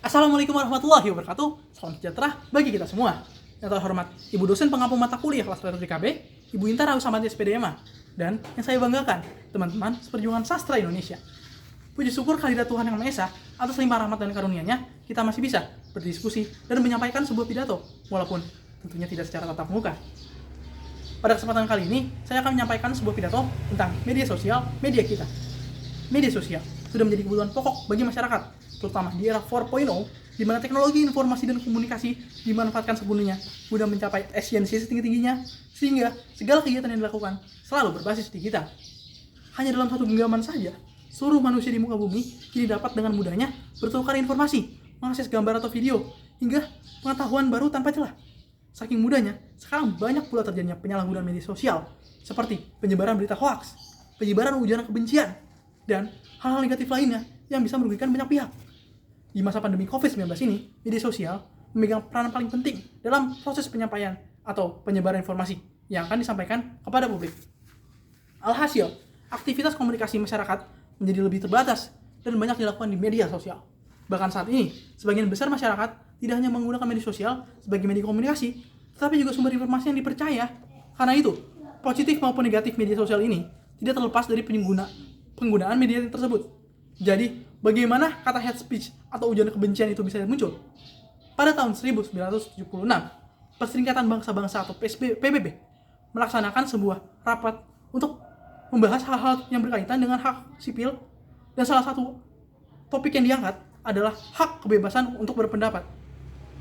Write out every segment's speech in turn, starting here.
Assalamualaikum warahmatullahi wabarakatuh. Salam sejahtera bagi kita semua. Yang terhormat Ibu dosen pengampu mata kuliah kelas literatur KB, Ibu Intara Usamati SPDMA, dan yang saya banggakan, teman-teman seperjuangan sastra Indonesia. Puji syukur kehadirat Tuhan Yang Maha Esa atas limpah rahmat dan karunia-Nya, kita masih bisa berdiskusi dan menyampaikan sebuah pidato, walaupun tentunya tidak secara tatap muka. Pada kesempatan kali ini, saya akan menyampaikan sebuah pidato tentang media sosial, media kita. Media sosial sudah menjadi kebutuhan pokok bagi masyarakat, terutama di era 4.0, di mana teknologi informasi dan komunikasi dimanfaatkan sepenuhnya guna mencapai efisiensi setinggi-tingginya, sehingga segala kegiatan yang dilakukan selalu berbasis digital. Hanya dalam satu genggaman saja, seluruh manusia di muka bumi kini dapat dengan mudahnya bertukar informasi, mengakses gambar atau video, hingga pengetahuan baru tanpa celah. Saking mudahnya, sekarang banyak pula terjadinya penyalahgunaan media sosial, seperti penyebaran berita hoaks, penyebaran ujaran kebencian, dan hal-hal negatif lainnya yang bisa merugikan banyak pihak. Di masa pandemi COVID-19 ini, media sosial memegang peranan paling penting dalam proses penyampaian atau penyebaran informasi yang akan disampaikan kepada publik. Alhasil, aktivitas komunikasi masyarakat menjadi lebih terbatas dan banyak dilakukan di media sosial. Bahkan saat ini, sebagian besar masyarakat tidak hanya menggunakan media sosial sebagai media komunikasi, tetapi juga sumber informasi yang dipercaya. Karena itu, positif maupun negatif media sosial ini tidak terlepas dari penggunaan media tersebut. Jadi, bagaimana kata hate speech atau ujaran kebencian itu bisa muncul? Pada tahun 1976, Perserikatan Bangsa-Bangsa atau PBB melaksanakan sebuah rapat untuk membahas hal-hal yang berkaitan dengan hak sipil, dan salah satu topik yang diangkat adalah hak kebebasan untuk berpendapat.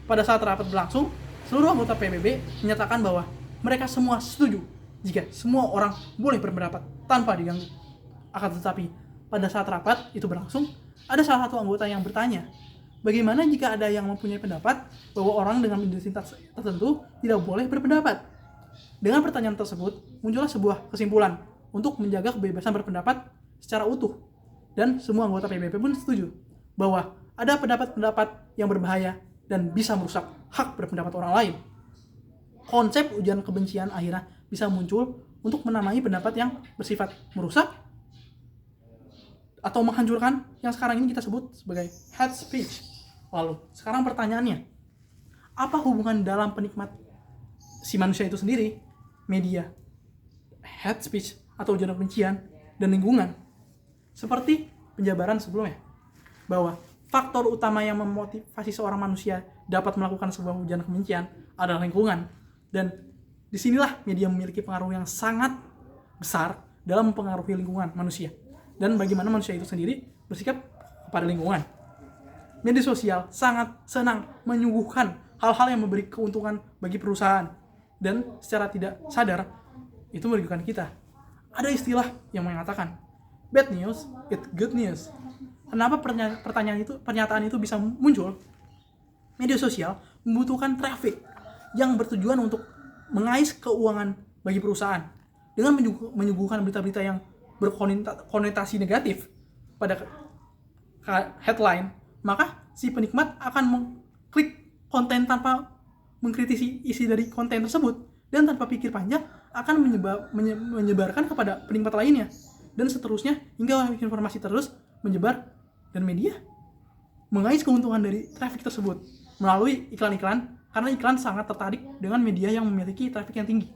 Pada saat rapat berlangsung, seluruh anggota PBB menyatakan bahwa mereka semua setuju jika semua orang boleh berpendapat tanpa diganggu. Akan tetapi, pada saat rapat itu berlangsung, ada salah satu anggota yang bertanya, bagaimana jika ada yang mempunyai pendapat bahwa orang dengan identitas tertentu tidak boleh berpendapat? Dengan pertanyaan tersebut, muncullah sebuah kesimpulan untuk menjaga kebebasan berpendapat secara utuh. Dan semua anggota PBB pun setuju bahwa ada pendapat-pendapat yang berbahaya dan bisa merusak hak berpendapat orang lain. Konsep ujaran kebencian akhirnya bisa muncul untuk menamai pendapat yang bersifat merusak atau menghancurkan, yang sekarang ini kita sebut sebagai hate speech. Lalu, sekarang pertanyaannya, apa hubungan dalam penikmat si manusia itu sendiri, media, hate speech atau ujaran kebencian, dan lingkungan? Seperti penjabaran sebelumnya, bahwa faktor utama yang memotivasi seorang manusia dapat melakukan sebuah ujaran kebencian adalah lingkungan. Dan disinilah media memiliki pengaruh yang sangat besar dalam mempengaruhi lingkungan manusia dan bagaimana manusia itu sendiri bersikap kepada lingkungan. Media sosial sangat senang menyuguhkan hal-hal yang memberi keuntungan bagi perusahaan, dan secara tidak sadar itu merugikan kita. Ada istilah yang mengatakan bad news is good news. Kenapa pernyataan itu bisa muncul? Media sosial membutuhkan traffic yang bertujuan untuk mengais keuangan bagi perusahaan. Dengan menyuguhkan berita-berita yang berkonotasi negatif pada headline, maka si penikmat akan mengklik konten tanpa mengkritisi isi dari konten tersebut, dan tanpa pikir panjang akan menyebarkan kepada penikmat lainnya, dan seterusnya hingga informasi terus menyebar, dan media mengais keuntungan dari traffic tersebut melalui iklan-iklan, karena iklan sangat tertarik dengan media yang memiliki traffic yang tinggi.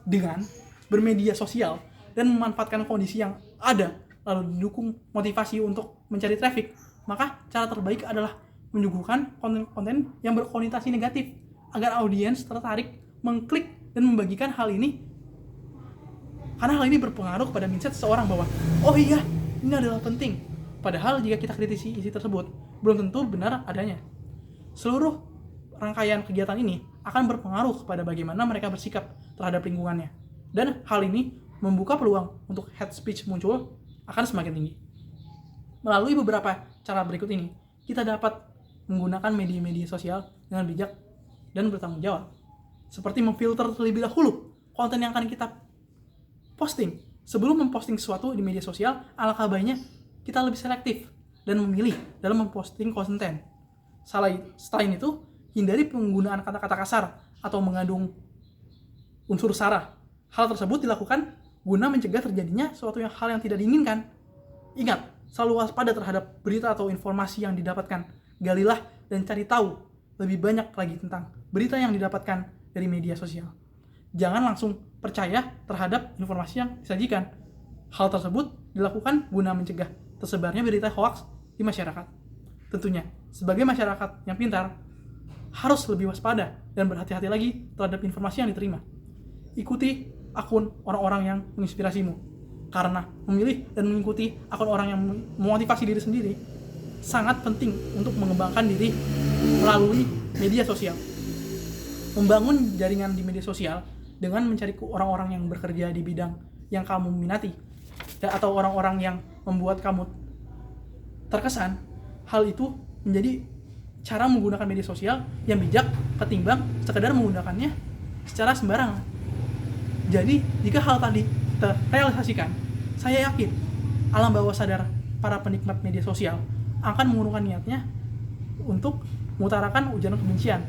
Dengan bermedia sosial dan memanfaatkan kondisi yang ada, lalu didukung motivasi untuk mencari traffic, maka cara terbaik adalah menyuguhkan konten-konten yang berkonotasi negatif agar audiens tertarik mengklik dan membagikan hal ini, karena hal ini berpengaruh pada mindset seseorang bahwa oh iya, ini adalah penting, padahal jika kita kritisi isi tersebut belum tentu benar adanya. Seluruh rangkaian kegiatan ini akan berpengaruh kepada bagaimana mereka bersikap terhadap lingkungannya, dan hal ini membuka peluang untuk hate speech muncul akan semakin tinggi. Melalui beberapa cara berikut ini, kita dapat menggunakan media-media sosial dengan bijak dan bertanggung jawab. Seperti memfilter terlebih dahulu konten yang akan kita posting. Sebelum memposting sesuatu di media sosial, alangkah baiknya kita lebih selektif dan memilih dalam memposting konten. Selain itu, hindari penggunaan kata-kata kasar atau mengandung unsur sara. Hal tersebut dilakukan guna mencegah terjadinya hal yang tidak diinginkan. Ingat, selalu waspada terhadap berita atau informasi yang didapatkan Galilah dan cari tahu lebih banyak lagi tentang berita yang didapatkan dari media sosial. Jangan langsung percaya terhadap informasi yang disajikan. Hal tersebut dilakukan guna mencegah tersebarnya berita hoaks di masyarakat. Tentunya, sebagai masyarakat yang pintar, harus lebih waspada dan berhati-hati lagi terhadap informasi yang diterima. Ikuti akun orang-orang yang menginspirasimu, karena memilih dan mengikuti akun orang yang memotivasi diri sendiri sangat penting untuk mengembangkan diri melalui media sosial. Membangun jaringan di media sosial dengan mencari orang-orang yang bekerja di bidang yang kamu minati atau orang-orang yang membuat kamu terkesan, hal itu menjadi cara menggunakan media sosial yang bijak ketimbang sekedar menggunakannya secara sembarangan. Jadi, jika hal tadi terrealisasikan, saya yakin alam bawah sadar para penikmat media sosial akan mengurungkan niatnya untuk mengutarakan ujaran kebencian